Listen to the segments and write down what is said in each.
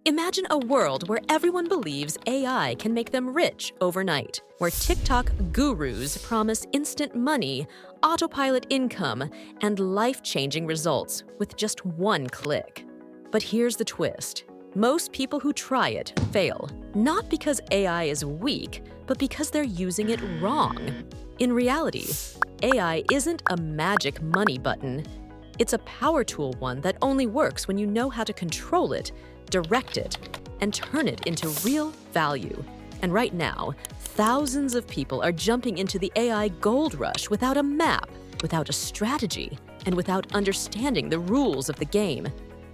Imagine a world where everyone believes AI can make them rich overnight, where TikTok gurus promise instant money, autopilot income, and life-changing results with just one click. But here's the twist. Most people who try it fail, not because AI is weak, but because they're using it wrong. In reality, AI isn't a magic money button. It's a power tool one that only works when you know how to control it, direct it, and turn it into real value. And right now, thousands of people are jumping into the AI gold rush without a map, without a strategy, and without understanding the rules of the game.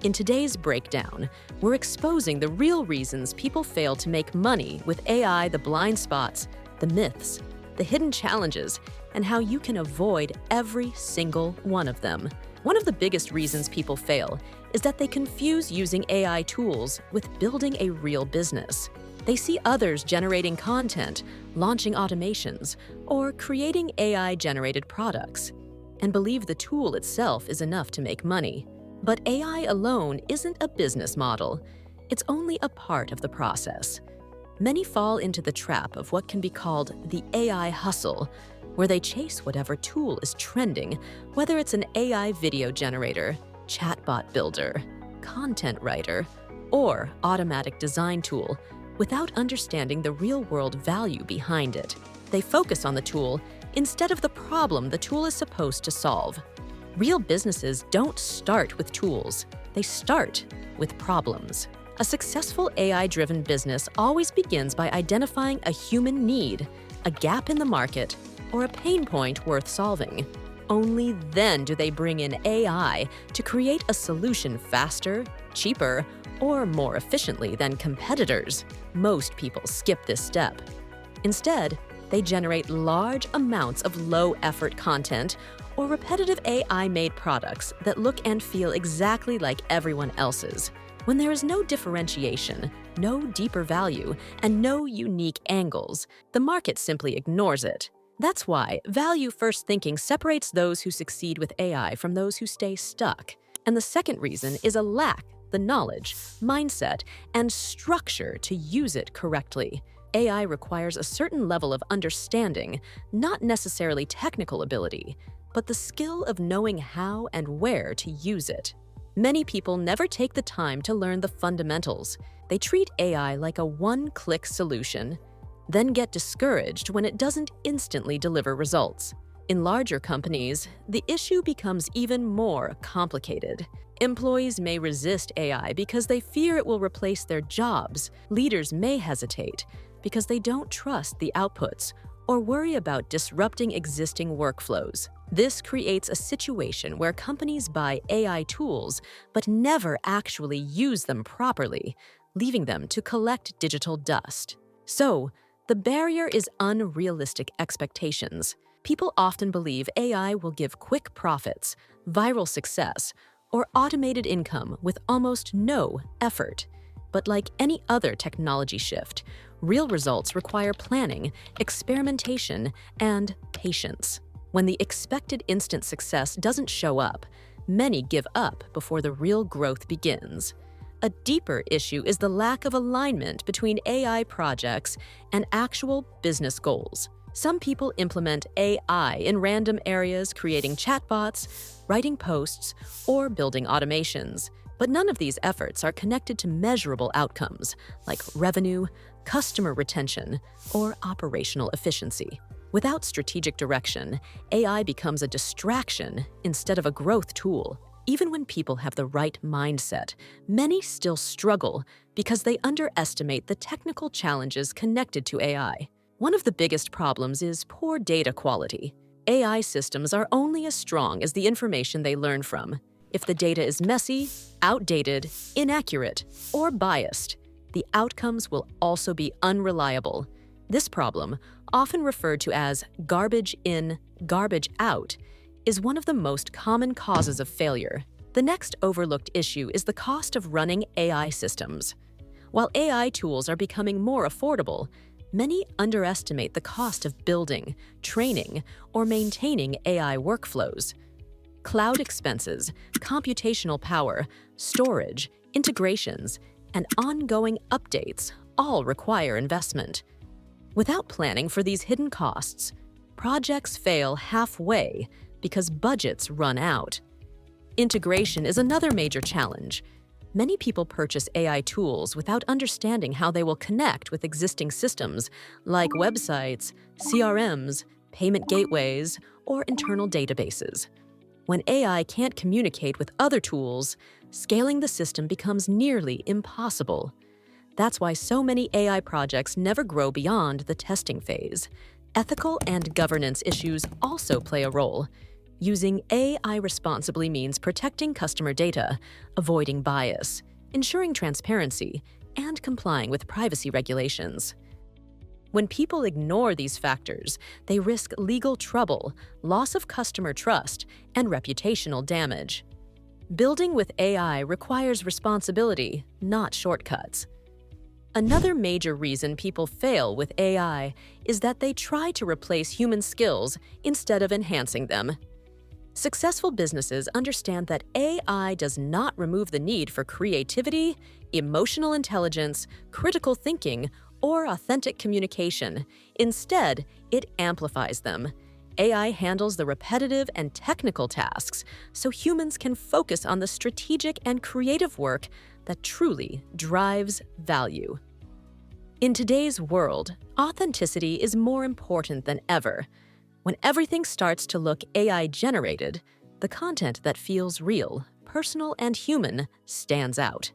In today's breakdown, we're exposing the real reasons people fail to make money with AI, the blind spots, the myths, the hidden challenges, and how you can avoid every single one of them. One of the biggest reasons people fail is that they confuse using AI tools with building a real business. They see others generating content, launching automations, or creating AI-generated products, and believe the tool itself is enough to make money. But AI alone isn't a business model. It's only a part of the process. Many fall into the trap of what can be called the AI hustle, where they chase whatever tool is trending, whether it's an AI video generator, chatbot builder, content writer, or automatic design tool, without understanding the real-world value behind it. They focus on the tool instead of the problem the tool is supposed to solve. Real businesses don't start with tools. They start with problems. A successful AI-driven business always begins by identifying a human need, a gap in the market, or a pain point worth solving. Only then do they bring in AI to create a solution faster, cheaper, or more efficiently than competitors. Most people skip this step. Instead, they generate large amounts of low-effort content or repetitive AI-made products that look and feel exactly like everyone else's. When there is no differentiation, no deeper value, and no unique angles, the market simply ignores it. That's why value-first thinking separates those who succeed with AI from those who stay stuck. And the second reason is a lack the knowledge, mindset, and structure to use it correctly. AI requires a certain level of understanding, not necessarily technical ability, but the skill of knowing how and where to use it. Many people never take the time to learn the fundamentals. They treat AI like a one-click solution, then get discouraged when it doesn't instantly deliver results. In larger companies, the issue becomes even more complicated. Employees may resist AI because they fear it will replace their jobs. Leaders may hesitate because they don't trust the outputs or worry about disrupting existing workflows. This creates a situation where companies buy AI tools but never actually use them properly, leaving them to collect digital dust. So, the barrier is unrealistic expectations. People often believe AI will give quick profits, viral success, or automated income with almost no effort. But like any other technology shift, real results require planning, experimentation, and patience. When the expected instant success doesn't show up, many give up before the real growth begins. A deeper issue is the lack of alignment between AI projects and actual business goals. Some people implement AI in random areas, creating chatbots, writing posts, or building automations. But none of these efforts are connected to measurable outcomes like revenue, customer retention, or operational efficiency. Without strategic direction, AI becomes a distraction instead of a growth tool. Even when people have the right mindset, many still struggle because they underestimate the technical challenges connected to AI. One of the biggest problems is poor data quality. AI systems are only as strong as the information they learn from. If the data is messy, outdated, inaccurate, or biased, the outcomes will also be unreliable. This problem, often referred to as garbage in, garbage out, is one of the most common causes of failure. The next overlooked issue is the cost of running AI systems. While AI tools are becoming more affordable, many underestimate the cost of building, training, or maintaining AI workflows. Cloud expenses, computational power, storage, integrations, and ongoing updates all require investment. Without planning for these hidden costs, projects fail halfway because budgets run out. Integration is another major challenge. Many people purchase AI tools without understanding how they will connect with existing systems like websites, CRMs, payment gateways, or internal databases. When AI can't communicate with other tools, scaling the system becomes nearly impossible. That's why so many AI projects never grow beyond the testing phase. Ethical and governance issues also play a role. Using AI responsibly means protecting customer data, avoiding bias, ensuring transparency, and complying with privacy regulations. When people ignore these factors, they risk legal trouble, loss of customer trust, and reputational damage. Building with AI requires responsibility, not shortcuts. Another major reason people fail with AI is that they try to replace human skills instead of enhancing them. Successful businesses understand that AI does not remove the need for creativity, emotional intelligence, critical thinking, or authentic communication. Instead, it amplifies them. AI handles the repetitive and technical tasks, so humans can focus on the strategic and creative work that truly drives value. In today's world, authenticity is more important than ever. When everything starts to look AI-generated, the content that feels real, personal, and human stands out.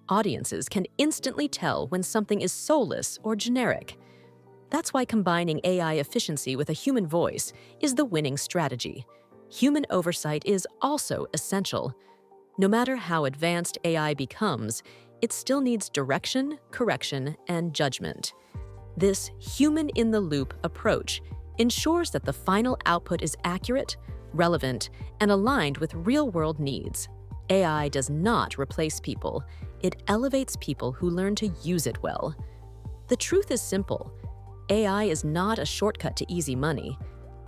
Audiences can instantly tell when something is soulless or generic. That's why combining AI efficiency with a human voice is the winning strategy. Human oversight is also essential. No matter how advanced AI becomes, it still needs direction, correction, and judgment. This human-in-the-loop approach ensures that the final output is accurate, relevant, and aligned with real-world needs. AI does not replace people. It elevates people who learn to use it well. The truth is simple. AI is not a shortcut to easy money.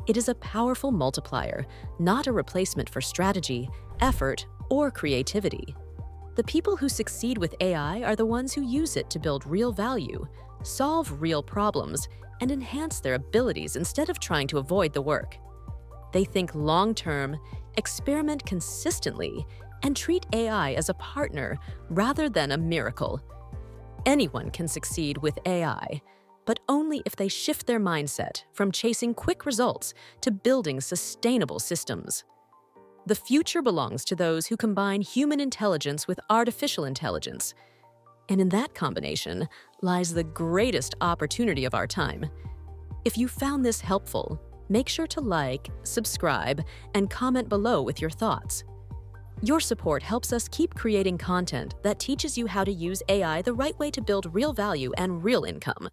It is a powerful multiplier, not a replacement for strategy, effort, or creativity. The people who succeed with AI are the ones who use it to build real value, solve real problems, and enhance their abilities instead of trying to avoid the work. They think long-term, experiment consistently, and treat AI as a partner rather than a miracle. Anyone can succeed with AI, but only if they shift their mindset from chasing quick results to building sustainable systems. The future belongs to those who combine human intelligence with artificial intelligence. And in that combination lies the greatest opportunity of our time. If you found this helpful, make sure to like, subscribe, and comment below with your thoughts. Your support helps us keep creating content that teaches you how to use AI the right way to build real value and real income.